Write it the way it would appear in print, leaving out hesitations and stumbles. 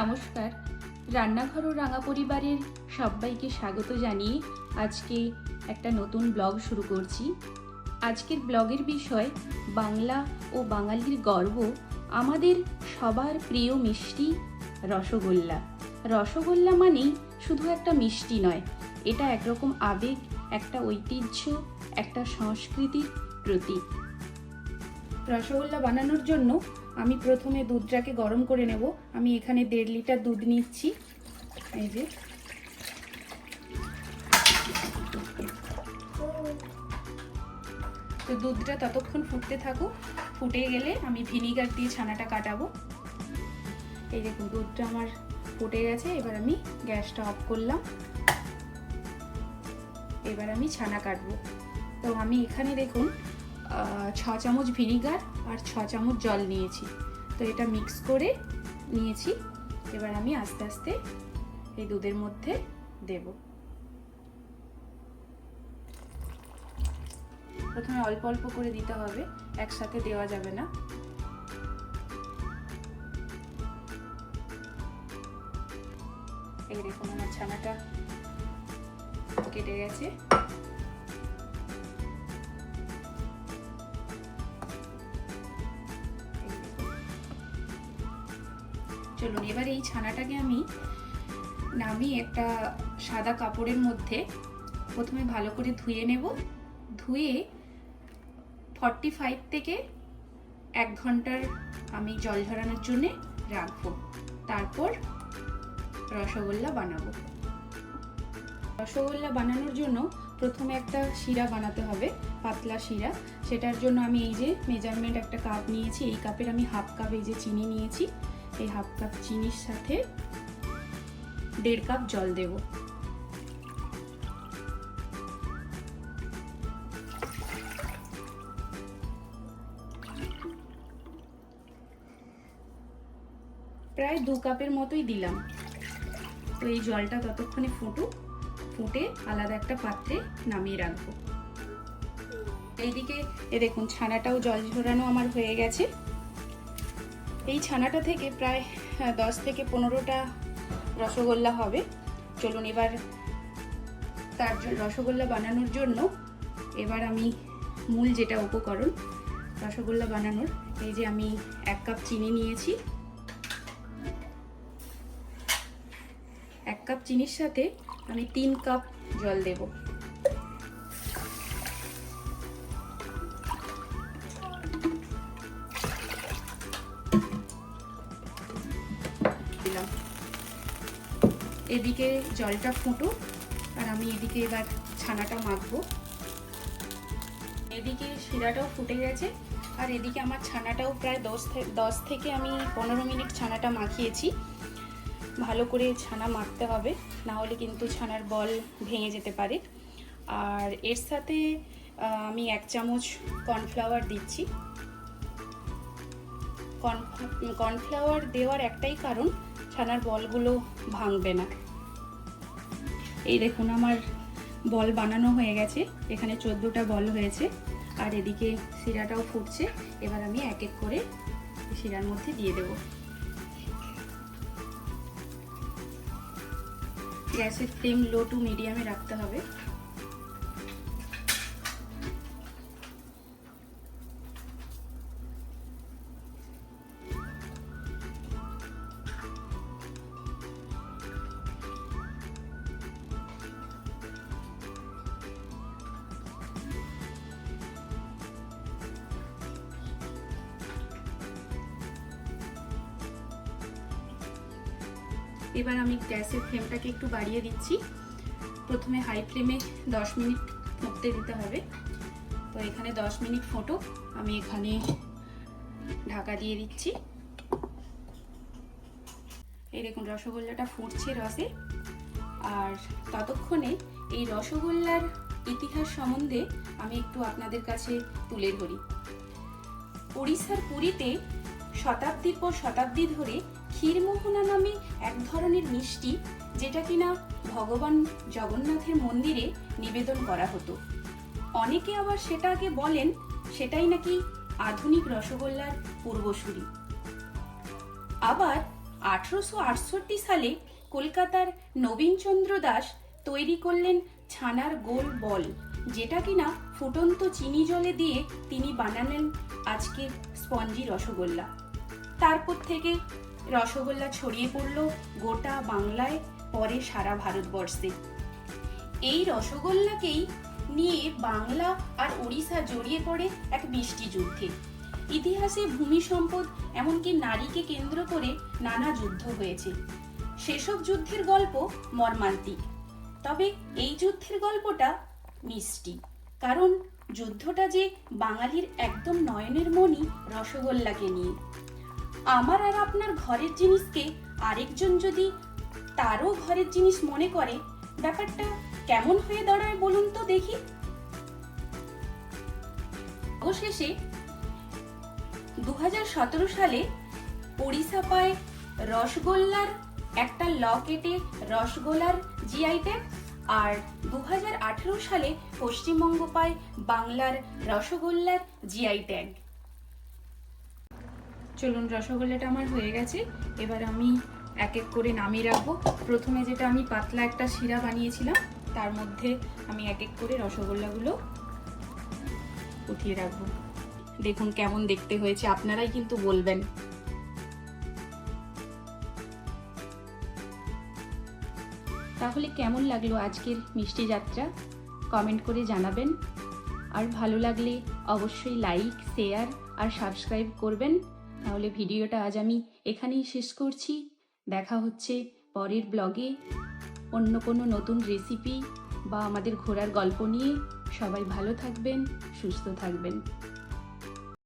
নমস্কার, রান্নাঘর ও রাঙা পরিবারের সবাইকে স্বাগত জানিয়ে আজকে একটা নতুন ব্লগ শুরু করছি। আজকের ব্লগের বিষয় বাংলা ও বাঙালির গর্ব, আমাদের সবার প্রিয় মিষ্টি রসগোল্লা। রসগোল্লা মানেই শুধু একটা মিষ্টি নয়, এটা একরকম আবেগ, একটা ঐতিহ্য, একটা সংস্কৃতির প্রতীক। রসগোল্লা বানানোর জন্য আমি প্রথমে দুধটাকে গরম করে নেব। আমি এখানে 1.5 লিটার দুধ নিচ্ছি। এই যে তো দুধটা ততক্ষণ ফুটতে থাকুক, ফুটে গেলে আমি ভিনিগার দিয়ে ছানাটা কাটাবো। এই দেখুন দুধটা আমার ফুটে গেছে, এবার আমি গ্যাসটা অফ করলাম। এবার আমি ছানা কাটবো। তো আমি এখানে দেখুন 6 চামচ ভিনিগার আর 6 চামচ জল নিয়েছি। তো এটা মিক্স করে নিয়েছি। এবার আমি আস্তে আস্তে এই দুধের মধ্যে দেব। প্রথমে অল্প অল্প করে দিতে হবে, একসাথে দেওয়া যাবে না। এই দেখুন আমার ছানাটা কেটে গেছে। চলুন এবার এই ছানাটাকে আমি নামিয়ে একটা সাদা কাপড়ের মধ্যে প্রথমে ভালো করে ধুয়ে নেব। ধুয়ে 45 থেকে 1 ঘন্টার আমি জল ঝরানোর জন্য রাখবো। তারপর রসগোল্লা বানাবো। রসগোল্লা বানানোর জন্য প্রথমে একটা শিরা বানাতে হবে, পাতলা শিরা। সেটার জন্য আমি এই যে মেজারমেন্ট একটা কাপ নিয়েছি, এই কাপের আমি হাফ কাপ এই যে চিনি নিয়েছি। এই হাফ কাপ চিনির সাথে 1.5 কাপ জল দেব। প্রায় 2 কাপের মতোই দিলাম। তো এই জলটা ততক্ষণে ফুটে আলাদা একটা পাত্রে নামিয়ে রাখবো। এইদিকে দেখুন ছানাটাও জল ঝরানো আমার হয়ে গেছে। এই ছানাটা থেকে প্রায় 10 থেকে 15টা রসগোল্লা হবে। চলুন এবার তার রসগোল্লা বানানোর জন্য এবার আমি মূল যেটা উপকরণ রসগোল্লা বানানোর, এই যে আমি 1 কাপ চিনি নিয়েছি। 1 কাপ চিনির সাথে আমি 3 কাপ জল দেব। দিলাম। এদিকে জলটা ফুটুক আর আমি এদিকে এবার ছানাটা মাখবো। এদিকে শিরাটাও ফুটে গেছে আর এদিকে আমার ছানাটাও প্রায় 10 থেকে আমি 15 মিনিট ছানাটা মাখিয়েছি। ভালো করে ছানা মাখতে হবে, না হলে কিন্তু ছানার বল ভেঙে যেতে পারে। আর এর সাথে আমি 1 চামচ কর্নফ্লাওয়ার দিচ্ছি। কর্নফ্লাওয়ার দেওয়ার একটাই কারণ, ছানার বলগুলো ভাঙবে না। এই দেখুন আমার বল বানানো হয়ে গেছে, এখানে 14টা বল হয়েছে। আর এদিকে শিরাটাও ফুটছে। এবার আমি এক এক করে শিরার মধ্যে দিয়ে দেব। গ্যাসের ফ্লেম লো টু মিডিয়ামে রাখতে হবে। এবার আমি গ্যাসের ফ্লেমটাকে একটু বাড়িয়ে দিচ্ছি। প্রথমে হাই ফ্লেমে 10 মিনিট ফুটতে দিতে হবে। তো এখানে 10 মিনিট ফোটো, আমি এখানে ঢাকা দিয়ে দিচ্ছি। এই দেখুন রসগোল্লাটা ফুটছে রসে। আর ততক্ষণে এই রসগোল্লার ইতিহাস সম্বন্ধে আমি একটু আপনাদের কাছে তুলে ধরি। ওড়িশার পুরীতে শতাব্দীর পর শতাব্দী ধরে ক্ষীরমোহনা নামে এক ধরনের মিষ্টি, যেটা কিনা ভগবান জগন্নাথের মন্দিরে নিবেদন করা হতো। অনেকে আবার সেটাকে বলেন সেটাই নাকি আধুনিক রসগোল্লার পূর্বসূরি। আবার 1868 সালে কলকাতার নবীনচন্দ্র দাস তৈরি করলেন ছানার গোল বল, যেটা কিনা ফুটন্ত চিনি জলে দিয়ে তিনি বানালেন আজকের স্পঞ্জি রসগোল্লা। তারপর থেকে রসগোল্লা ছড়িয়ে পড়ল গোটা বাংলায়, পরে সারা ভারতবর্ষে। এই রসগোল্লাকেই নিয়ে বাংলা আর ওড়িশা জড়িয়ে পড়ে এক মিষ্টি যুদ্ধে। ইতিহাসে ভূমি সম্পদ এমনকি নারীকে কেন্দ্র করে নানা যুদ্ধ হয়েছে। সেসব যুদ্ধের গল্প মর্মান্তিক, তবে এই যুদ্ধের গল্পটা মিষ্টি, কারণ যুদ্ধটা যে বাঙালির একদম নয়নের মণি রসগোল্লাকে নিয়ে। আমার আর আপনার ঘরের জিনিসকে আরেকজন যদি তারও ঘরের জিনিস মনে করে, ব্যাপারটা কেমন হয়ে দাঁড়ায় বলুন তো দেখি। অবশেষে 2017 সালে ওড়িশা পায় রসগোল্লার একটা ল কেটে রসগোল্লার জিআই ট্যাগ, আর 2018 সালে পশ্চিমবঙ্গ পায় বাংলার রসগোল্লার জিআই ট্যাগ। চলুন, রসগোল্লাটা আমার হয়ে গেছে, এবার আমি এক এক করে নামিয়ে রাখবো। প্রথমে যেটা আমি পাতলা একটা শিরা বানিয়েছিলাম, তার মধ্যে আমি এক এক করে রসগোল্লাগুলো উঠিয়ে রাখবো। দেখুন কেমন দেখতে হয়েছে, আপনারাই কিন্তু বলবেন। তাহলে কেমন লাগলো আজকের মিষ্টি যাত্রা, কমেন্ট করে জানাবেন। আর ভালো লাগলে অবশ্যই লাইক, শেয়ার আর সাবস্ক্রাইব করবেন। তাহলে ভিডিওটা আজ আমি এখানেই শেষ করছি। দেখা হচ্ছে পরের ব্লগে অন্য কোনো নতুন রেসিপি বা আমাদের ঘোরার গল্প নিয়ে। সবাই ভালো থাকবেন, সুস্থ থাকবেন।